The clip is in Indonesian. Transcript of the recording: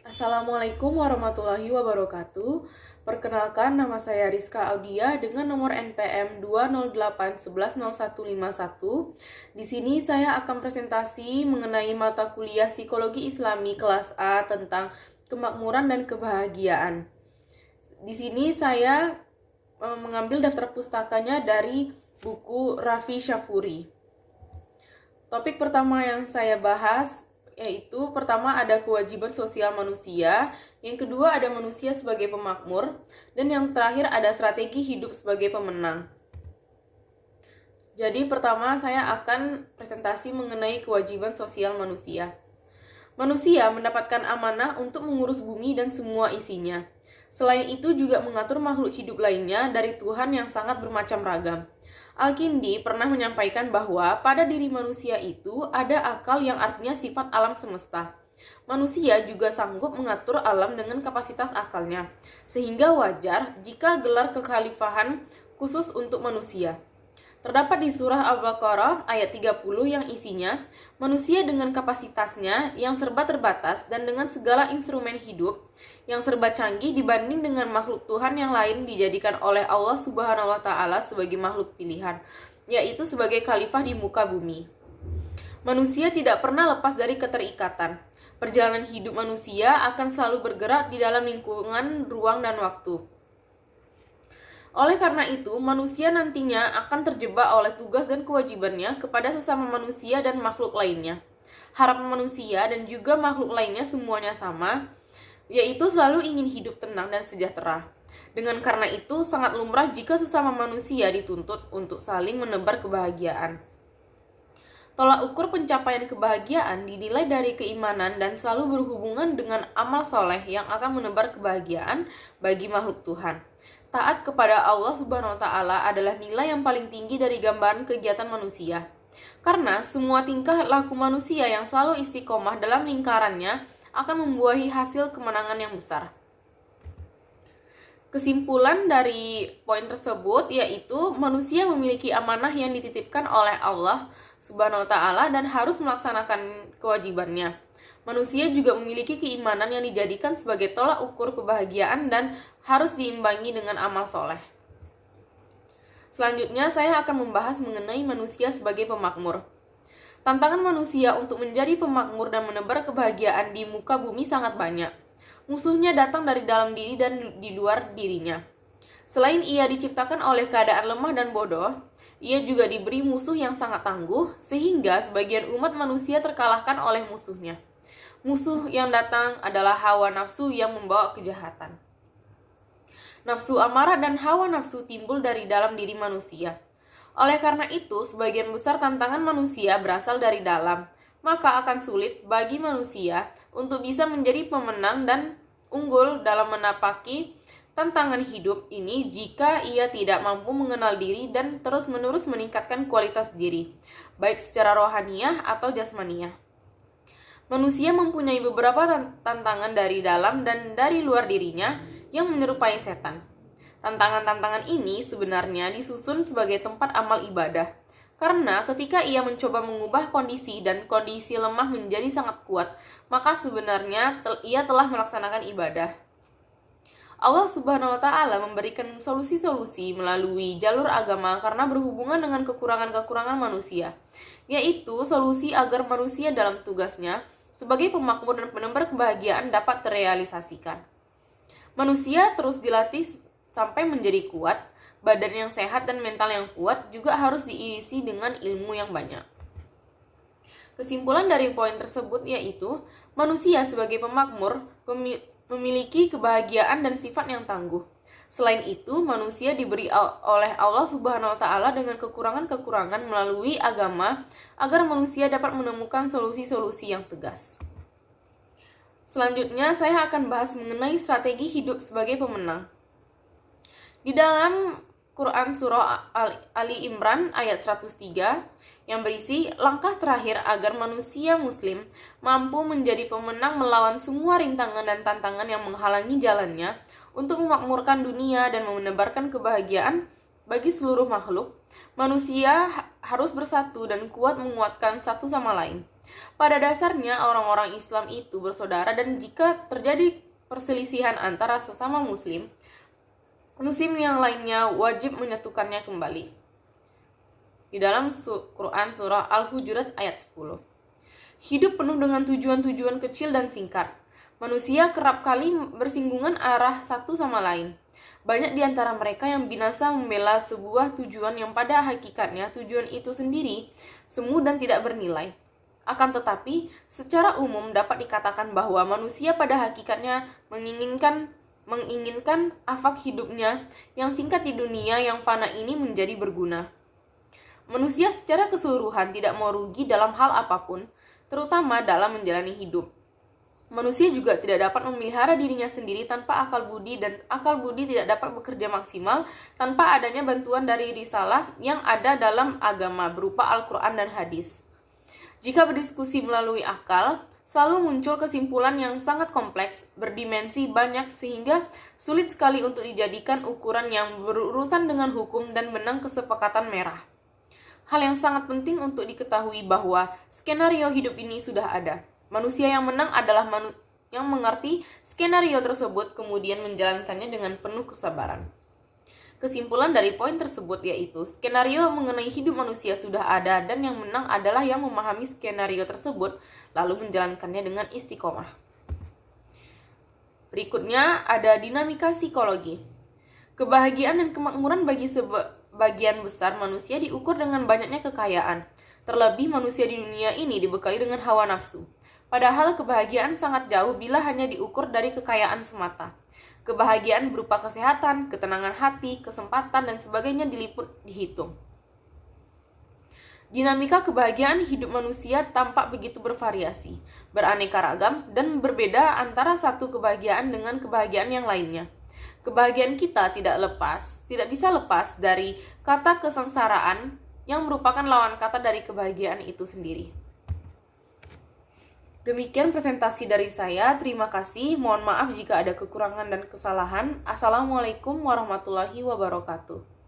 Assalamualaikum warahmatullahi wabarakatuh. Perkenalkan, nama saya Rizka Audia dengan nomor NPM 208110151. Di sini saya akan presentasi mengenai mata kuliah Psikologi Islami kelas A tentang kemakmuran dan kebahagiaan. Di sini saya mengambil daftar pustakanya dari buku Raffi Syafuri. Topik pertama yang saya bahas yaitu pertama ada kewajiban sosial manusia, yang kedua ada manusia sebagai pemakmur, dan yang terakhir ada strategi hidup sebagai pemenang. Jadi pertama saya akan presentasi mengenai kewajiban sosial manusia. Manusia mendapatkan amanah untuk mengurus bumi dan semua isinya. Selain itu juga mengatur makhluk hidup lainnya dari Tuhan yang sangat bermacam ragam. Al-Kindi pernah menyampaikan bahwa pada diri manusia itu ada akal yang artinya sifat alam semesta. Manusia juga sanggup mengatur alam dengan kapasitas akalnya, sehingga wajar jika gelar kekhalifahan khusus untuk manusia. Terdapat di surah Al-Baqarah ayat 30 yang isinya, manusia dengan kapasitasnya yang serba terbatas dan dengan segala instrumen hidup yang serba canggih dibanding dengan makhluk Tuhan yang lain dijadikan oleh Allah Subhanahu wa Ta'ala sebagai makhluk pilihan, yaitu sebagai khalifah di muka bumi. Manusia tidak pernah lepas dari keterikatan. Perjalanan hidup manusia akan selalu bergerak di dalam lingkungan ruang dan waktu. Oleh karena itu, manusia nantinya akan terjebak oleh tugas dan kewajibannya kepada sesama manusia dan makhluk lainnya. Harapan manusia dan juga makhluk lainnya semuanya sama, yaitu selalu ingin hidup tenang dan sejahtera. Dengan karena itu, sangat lumrah jika sesama manusia dituntut untuk saling menebar kebahagiaan. Tolak ukur pencapaian kebahagiaan dinilai dari keimanan dan selalu berhubungan dengan amal soleh yang akan menebar kebahagiaan bagi makhluk Tuhan. Taat kepada Allah Subhanahu wa Ta'ala adalah nilai yang paling tinggi dari gambaran kegiatan manusia. Karena semua tingkah laku manusia yang selalu istiqomah dalam lingkarannya akan membuahi hasil kemenangan yang besar. Kesimpulan dari poin tersebut yaitu manusia memiliki amanah yang dititipkan oleh Allah Subhanahu wa Ta'ala dan harus melaksanakan kewajibannya. Manusia juga memiliki keimanan yang dijadikan sebagai tolak ukur kebahagiaan dan harus diimbangi dengan amal soleh. Selanjutnya saya akan membahas mengenai manusia sebagai pemakmur. Tantangan manusia untuk menjadi pemakmur dan menebar kebahagiaan di muka bumi sangat banyak. Musuhnya datang dari dalam diri dan di luar dirinya. Selain ia diciptakan oleh keadaan lemah dan bodoh, ia juga diberi musuh yang sangat tangguh, sehingga sebagian umat manusia terkalahkan oleh musuhnya. Musuh yang datang adalah hawa nafsu yang membawa kejahatan. Nafsu amarah dan hawa nafsu timbul dari dalam diri manusia. Oleh karena itu, sebagian besar tantangan manusia berasal dari dalam, maka akan sulit bagi manusia untuk bisa menjadi pemenang dan unggul dalam menapaki tantangan hidup ini jika ia tidak mampu mengenal diri dan terus-menerus meningkatkan kualitas diri, baik secara rohaniah atau jasmaniah. Manusia mempunyai beberapa tantangan dari dalam dan dari luar dirinya yang menyerupai setan. Tantangan-tantangan ini sebenarnya disusun sebagai tempat amal ibadah, karena ketika ia mencoba mengubah kondisi dan kondisi lemah menjadi sangat kuat, maka sebenarnya ia telah melaksanakan ibadah. Allah Subhanahu wa Ta'ala memberikan solusi-solusi melalui jalur agama karena berhubungan dengan kekurangan-kekurangan manusia, yaitu solusi agar manusia dalam tugasnya sebagai pemakmur dan penebar kebahagiaan dapat terrealisasikan. Manusia terus dilatih sampai menjadi kuat, badan yang sehat dan mental yang kuat juga harus diisi dengan ilmu yang banyak. Kesimpulan dari poin tersebut yaitu, manusia sebagai pemakmur memiliki kebahagiaan dan sifat yang tangguh. Selain itu, manusia diberi oleh Allah Subhanahu wa Ta'ala dengan kekurangan-kekurangan melalui agama agar manusia dapat menemukan solusi-solusi yang tegas. Selanjutnya, saya akan bahas mengenai strategi hidup sebagai pemenang. Di dalam Quran Surah Ali Imran ayat 103 yang berisi langkah terakhir agar manusia muslim mampu menjadi pemenang melawan semua rintangan dan tantangan yang menghalangi jalannya untuk memakmurkan dunia dan menebarkan kebahagiaan bagi seluruh makhluk. Manusia harus bersatu dan kuat menguatkan satu sama lain. Pada dasarnya orang-orang Islam itu bersaudara, dan jika terjadi perselisihan antara sesama muslim yang lainnya wajib menyatukannya kembali. Di dalam Quran surah Al-Hujurat ayat 10. Hidup penuh dengan tujuan-tujuan kecil dan singkat. Manusia kerap kali bersinggungan arah satu sama lain. Banyak di antara mereka yang binasa membela sebuah tujuan yang pada hakikatnya tujuan itu sendiri semu dan tidak bernilai. Akan tetapi, secara umum dapat dikatakan bahwa manusia pada hakikatnya menginginkan afak hidupnya yang singkat di dunia yang fana ini menjadi berguna. Manusia secara keseluruhan tidak mau rugi dalam hal apapun, terutama dalam menjalani hidup. Manusia juga tidak dapat memelihara dirinya sendiri tanpa akal budi, dan akal budi tidak dapat bekerja maksimal tanpa adanya bantuan dari risalah yang ada dalam agama berupa Al-Quran dan hadis. Jika berdiskusi melalui akal, selalu muncul kesimpulan yang sangat kompleks, berdimensi banyak sehingga sulit sekali untuk dijadikan ukuran yang berurusan dengan hukum dan benang kesepakatan merah. Hal yang sangat penting untuk diketahui bahwa skenario hidup ini sudah ada. Manusia yang menang adalah yang mengerti skenario tersebut kemudian menjalankannya dengan penuh kesabaran. Kesimpulan dari poin tersebut yaitu skenario mengenai hidup manusia sudah ada, dan yang menang adalah yang memahami skenario tersebut lalu menjalankannya dengan istiqomah. Berikutnya ada dinamika psikologi. Kebahagiaan dan kemakmuran bagi sebagian besar manusia diukur dengan banyaknya kekayaan. Terlebih manusia di dunia ini dibekali dengan hawa nafsu. Padahal kebahagiaan sangat jauh bila hanya diukur dari kekayaan semata. Kebahagiaan berupa kesehatan, ketenangan hati, kesempatan, dan sebagainya dihitung. Dinamika kebahagiaan hidup manusia tampak begitu bervariasi, beraneka ragam, dan berbeda antara satu kebahagiaan dengan kebahagiaan yang lainnya. Kebahagiaan kita tidak bisa lepas dari kata kesengsaraan yang merupakan lawan kata dari kebahagiaan itu sendiri. Demikian presentasi dari saya. Terima kasih. Mohon maaf jika ada kekurangan dan kesalahan. Assalamualaikum warahmatullahi wabarakatuh.